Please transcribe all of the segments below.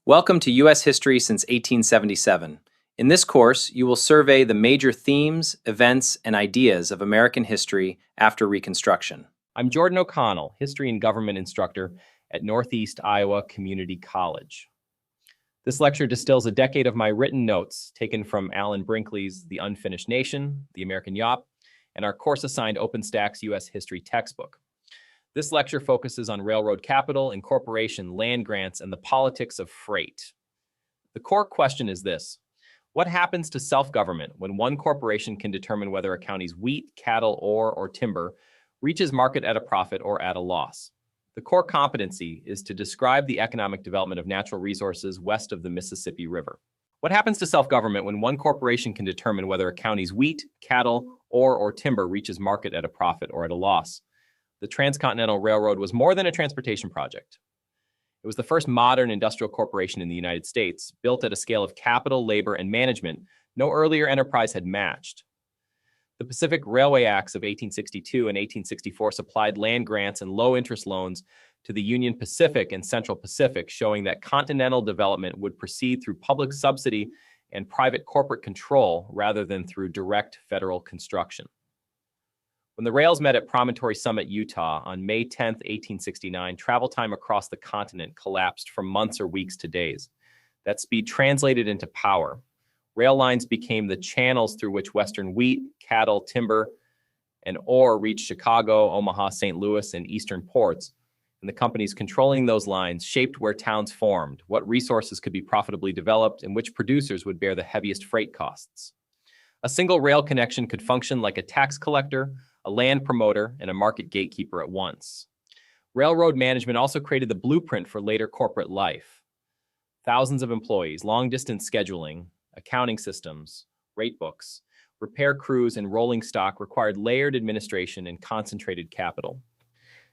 Welcome to U.S. History since 1877. In this course, you will survey the major themes, events, and ideas of American history after Reconstruction. I'm Jordan O'Connell, History and Government Instructor at Northeast Iowa Community College. This lecture distills a decade of my written notes taken from Alan Brinkley's The Unfinished Nation, The American Yawp, and our course-assigned OpenStax U.S. History textbook. This lecture focuses on railroad capital, incorporation, land grants, and the politics of freight. The core question is this: what happens to self-government when one corporation can determine whether a county's wheat, cattle, ore, or timber reaches market at a profit or at a loss? The core competency is to describe the economic development of natural resources west of the Mississippi River. What happens to self-government when one corporation can determine whether a county's wheat, cattle, ore, or timber reaches market at a profit or at a loss? The Transcontinental Railroad was more than a transportation project. It was the first modern industrial corporation in the United States, built at a scale of capital, labor, and management no earlier enterprise had matched. The Pacific Railway Acts of 1862 and 1864 supplied land grants and low-interest loans to the Union Pacific and Central Pacific, showing that continental development would proceed through public subsidy and private corporate control rather than through direct federal construction. When the rails met at Promontory Summit, Utah on May 10, 1869, travel time across the continent collapsed from months or weeks to days. That speed translated into power. Rail lines became the channels through which Western wheat, cattle, timber, and ore reached Chicago, Omaha, St. Louis, and eastern ports. And the companies controlling those lines shaped where towns formed, what resources could be profitably developed, and which producers would bear the heaviest freight costs. A single rail connection could function like a tax collector, a land promoter, and a market gatekeeper at once. Railroad management also created the blueprint for later corporate life. Thousands of employees, long-distance scheduling, accounting systems, rate books, repair crews, and rolling stock required layered administration and concentrated capital.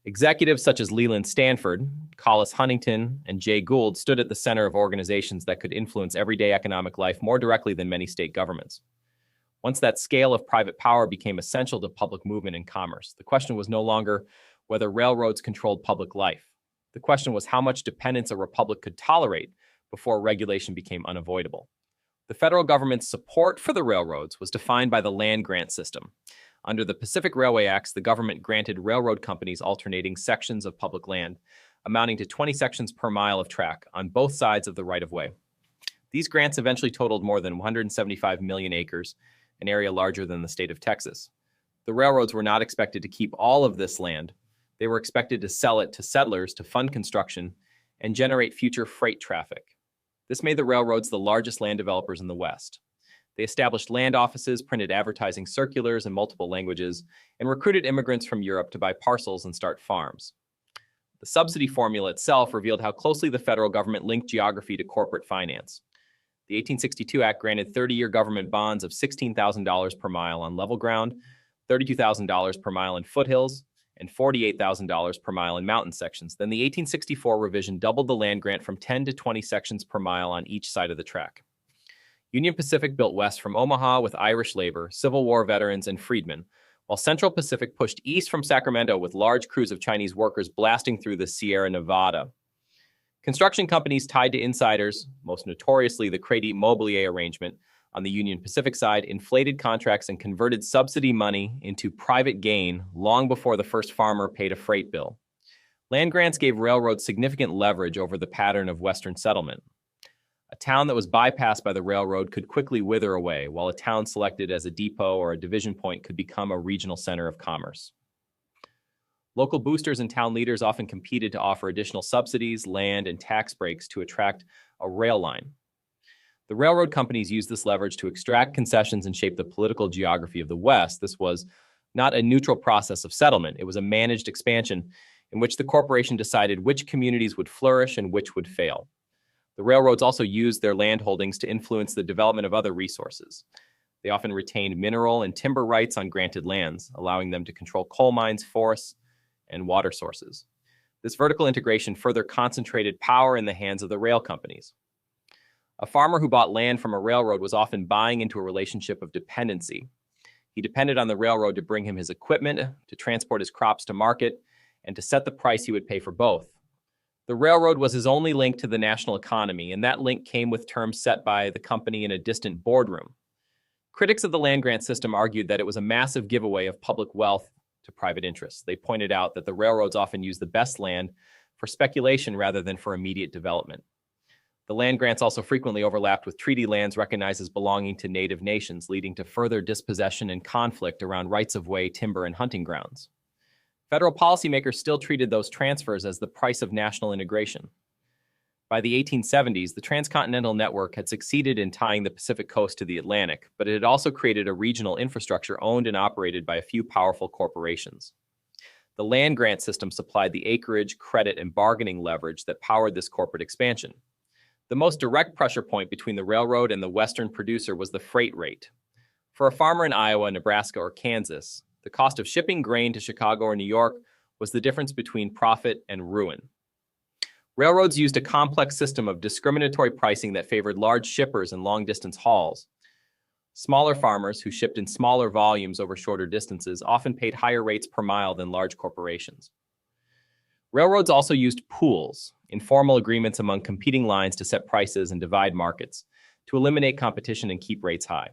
Executives such as Leland Stanford, Collis Huntington, and Jay Gould stood at the center of organizations that could influence everyday economic life more directly than many state governments. Once that scale of private power became essential to public movement and commerce, the question was no longer whether railroads controlled public life. The question was how much dependence a republic could tolerate before regulation became unavoidable. The federal government's support for the railroads was defined by the land grant system. Under the Pacific Railway Acts, the government granted railroad companies alternating sections of public land, amounting to 20 sections per mile of track on both sides of the right-of-way. These grants eventually totaled more than 175 million acres, an area larger than the state of Texas. The railroads were not expected to keep all of this land. They were expected to sell it to settlers to fund construction and generate future freight traffic. This made the railroads the largest land developers in the West. They established land offices, printed advertising circulars in multiple languages, and recruited immigrants from Europe to buy parcels and start farms. The subsidy formula itself revealed how closely the federal government linked geography to corporate finance. The 1862 Act granted 30-year government bonds of $16,000 per mile on level ground, $32,000 per mile in foothills, and $48,000 per mile in mountain sections. Then the 1864 revision doubled the land grant from 10 to 20 sections per mile on each side of the track. Union Pacific built west from Omaha with Irish labor, Civil War veterans, and freedmen, while Central Pacific pushed east from Sacramento with large crews of Chinese workers blasting through the Sierra Nevada. Construction companies tied to insiders, most notoriously the Crédit Mobilier arrangement on the Union Pacific side, inflated contracts and converted subsidy money into private gain long before the first farmer paid a freight bill. Land grants gave railroads significant leverage over the pattern of Western settlement. A town that was bypassed by the railroad could quickly wither away, while a town selected as a depot or a division point could become a regional center of commerce. Local boosters and town leaders often competed to offer additional subsidies, land, and tax breaks to attract a rail line. The railroad companies used this leverage to extract concessions and shape the political geography of the West. This was not a neutral process of settlement. It was a managed expansion in which the corporation decided which communities would flourish and which would fail. The railroads also used their land holdings to influence the development of other resources. They often retained mineral and timber rights on granted lands, allowing them to control coal mines, forests, and water sources. This vertical integration further concentrated power in the hands of the rail companies. A farmer who bought land from a railroad was often buying into a relationship of dependency. He depended on the railroad to bring him his equipment, to transport his crops to market, and to set the price he would pay for both. The The railroad was his only link to the national economy, and that link came with terms set by the company in a distant boardroom. Critics of the land grant system argued that it was a massive giveaway of public wealth to private interests. They pointed out that the railroads often used the best land for speculation rather than for immediate development. The land grants also frequently overlapped with treaty lands recognized as belonging to native nations, leading to further dispossession and conflict around rights-of-way, timber, and hunting grounds. Federal policymakers still treated those transfers as the price of national integration. By the 1870s, the transcontinental network had succeeded in tying the Pacific coast to the Atlantic, but it had also created a regional infrastructure owned and operated by a few powerful corporations. The land grant system supplied the acreage, credit, and bargaining leverage that powered this corporate expansion. The most direct pressure point between the railroad and the Western producer was the freight rate. For a farmer in Iowa, Nebraska, or Kansas, the cost of shipping grain to Chicago or New York was the difference between profit and ruin. Railroads used a complex system of discriminatory pricing that favored large shippers and long-distance hauls. Smaller farmers who shipped in smaller volumes over shorter distances often paid higher rates per mile than large corporations. Railroads also used pools, informal agreements among competing lines to set prices and divide markets, to eliminate competition and keep rates high.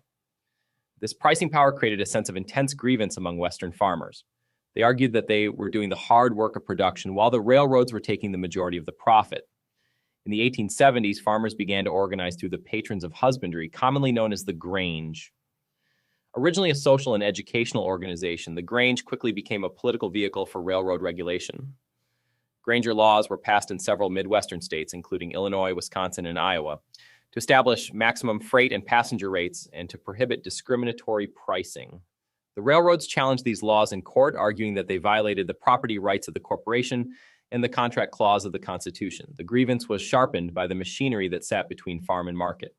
This pricing power created a sense of intense grievance among Western farmers. They argued that they were doing the hard work of production while the railroads were taking the majority of the profit. In the 1870s, farmers began to organize through the Patrons of Husbandry, commonly known as the Grange. Originally a social and educational organization, the Grange quickly became a political vehicle for railroad regulation. Granger laws were passed in several Midwestern states, including Illinois, Wisconsin, and Iowa, to establish maximum freight and passenger rates and to prohibit discriminatory pricing. The railroads challenged these laws in court, arguing that they violated the property rights of the corporation and the contract clause of the Constitution. The grievance was sharpened by the machinery that sat between farm and market.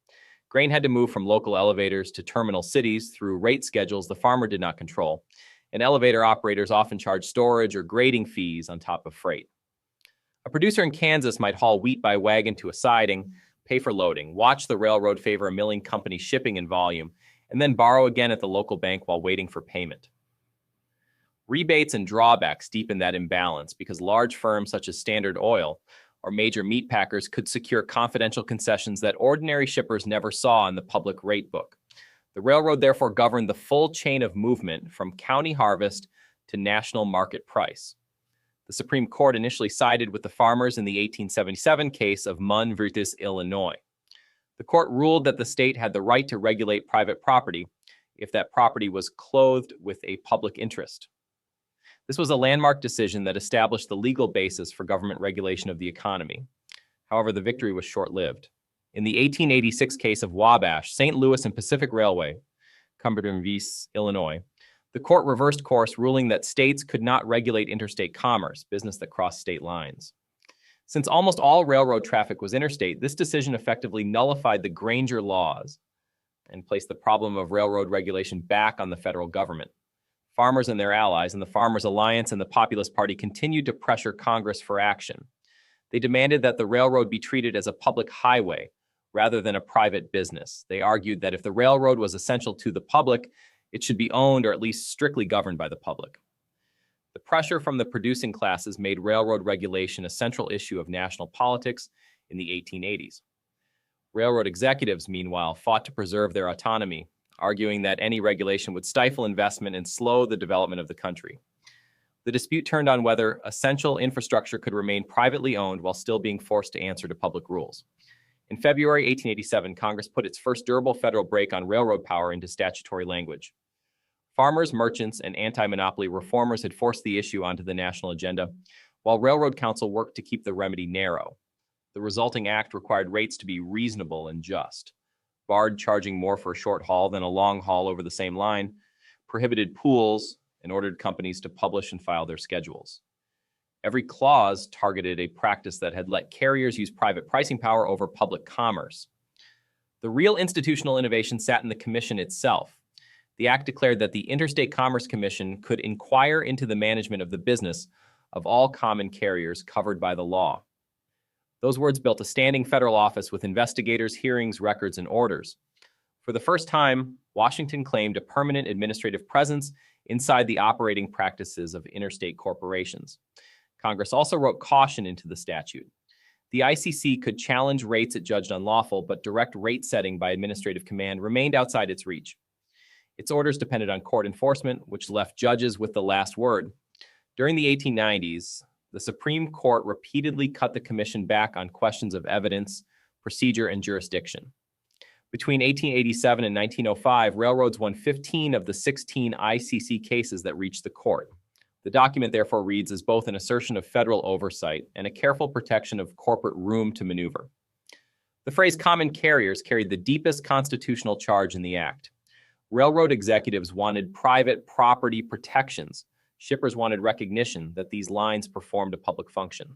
Grain had to move from local elevators to terminal cities through rate schedules the farmer did not control, and elevator operators often charged storage or grading fees on top of freight. A producer in Kansas might haul wheat by wagon to a siding, pay for loading, watch the railroad favor a milling company shipping in volume, and then borrow again at the local bank while waiting for payment. Rebates and drawbacks deepened that imbalance because large firms such as Standard Oil or major meat packers could secure confidential concessions that ordinary shippers never saw in the public rate book. The railroad therefore governed the full chain of movement from county harvest to national market price. The Supreme Court initially sided with the farmers in the 1877 case of Munn versus Illinois. The court ruled that the state had the right to regulate private property if that property was clothed with a public interest. This was a landmark decision that established the legal basis for government regulation of the economy. However, the victory was short-lived. In the 1886 case of Wabash, St. Louis and Pacific Railway, Cumberland vs. Illinois, the court reversed course, ruling that states could not regulate interstate commerce, business that crossed state lines. Since almost all railroad traffic was interstate, this decision effectively nullified the Granger laws and placed the problem of railroad regulation back on the federal government. Farmers and their allies and the Farmers Alliance and the Populist Party continued to pressure Congress for action. They demanded that the railroad be treated as a public highway rather than a private business. They argued that if the railroad was essential to the public, it should be owned or at least strictly governed by the public. The pressure from the producing classes made railroad regulation a central issue of national politics in the 1880s. Railroad executives, meanwhile, fought to preserve their autonomy, arguing that any regulation would stifle investment and slow the development of the country. The dispute turned on whether essential infrastructure could remain privately owned while still being forced to answer to public rules. In February 1887, Congress put its first durable federal brake on railroad power into statutory language. Farmers, merchants, and anti-monopoly reformers had forced the issue onto the national agenda, while Railroad Council worked to keep the remedy narrow. The resulting act required rates to be reasonable and just, barred charging more for a short haul than a long haul over the same line, prohibited pools, and ordered companies to publish and file their schedules. Every clause targeted a practice that had let carriers use private pricing power over public commerce. The real institutional innovation sat in the commission itself. The act declared that the Interstate Commerce Commission could inquire into the management of the business of all common carriers covered by the law. Those words built a standing federal office with investigators, hearings, records, and orders. For the first time, Washington claimed a permanent administrative presence inside the operating practices of interstate corporations. Congress also wrote caution into the statute. The ICC could challenge rates it judged unlawful, but direct rate setting by administrative command remained outside its reach. Its orders depended on court enforcement, which left judges with the last word. During the 1890s, the Supreme Court repeatedly cut the commission back on questions of evidence, procedure, and jurisdiction. Between 1887 and 1905, railroads won 15 of the 16 ICC cases that reached the court. The document therefore reads as both an assertion of federal oversight and a careful protection of corporate room to maneuver. The phrase common carriers carried the deepest constitutional charge in the act. Railroad executives wanted private property protections. Shippers wanted recognition that these lines performed a public function.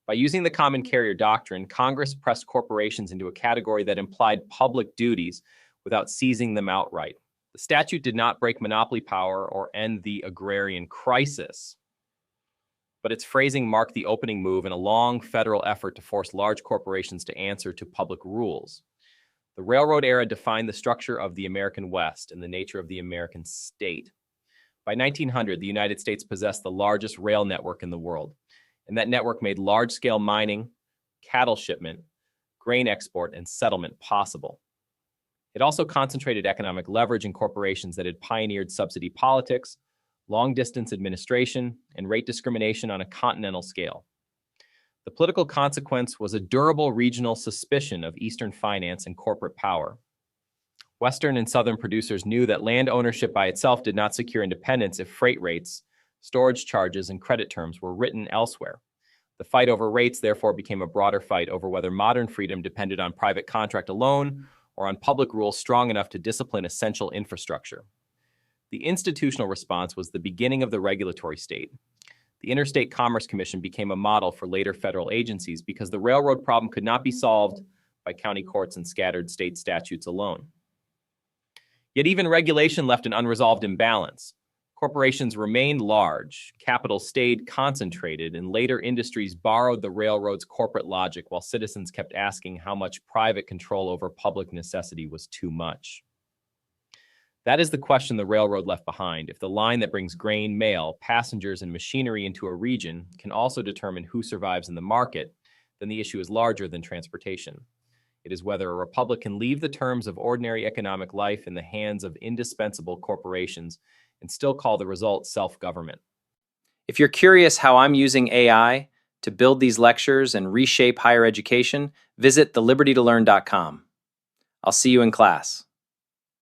By using the common carrier doctrine, Congress pressed corporations into a category that implied public duties without seizing them outright. The statute did not break monopoly power or end the agrarian crisis, but its phrasing marked the opening move in a long federal effort to force large corporations to answer to public rules. The railroad era defined the structure of the American West and the nature of the American state. By 1900, the United States possessed the largest rail network in the world, and that network made large-scale mining, cattle shipment, grain export, and settlement possible. It also concentrated economic leverage in corporations that had pioneered subsidy politics, long-distance administration, and rate discrimination on a continental scale. The political consequence was a durable regional suspicion of Eastern finance and corporate power. Western and Southern producers knew that land ownership by itself did not secure independence if freight rates, storage charges, and credit terms were written elsewhere. The fight over rates therefore became a broader fight over whether modern freedom depended on private contract alone or on public rules strong enough to discipline essential infrastructure. The institutional response was the beginning of the regulatory state. The Interstate Commerce Commission became a model for later federal agencies because the railroad problem could not be solved by county courts and scattered state statutes alone. Yet even regulation left an unresolved imbalance. Corporations remained large, capital stayed concentrated, and later industries borrowed the railroad's corporate logic while citizens kept asking how much private control over public necessity was too much. That is the question the railroad left behind. If the line that brings grain, mail, passengers, and machinery into a region can also determine who survives in the market, then the issue is larger than transportation. It is whether a republic can leave the terms of ordinary economic life in the hands of indispensable corporations and still call the result self-government. If you're curious how I'm using AI to build these lectures and reshape higher education, visit thelibertytolearn.com. I'll see you in class.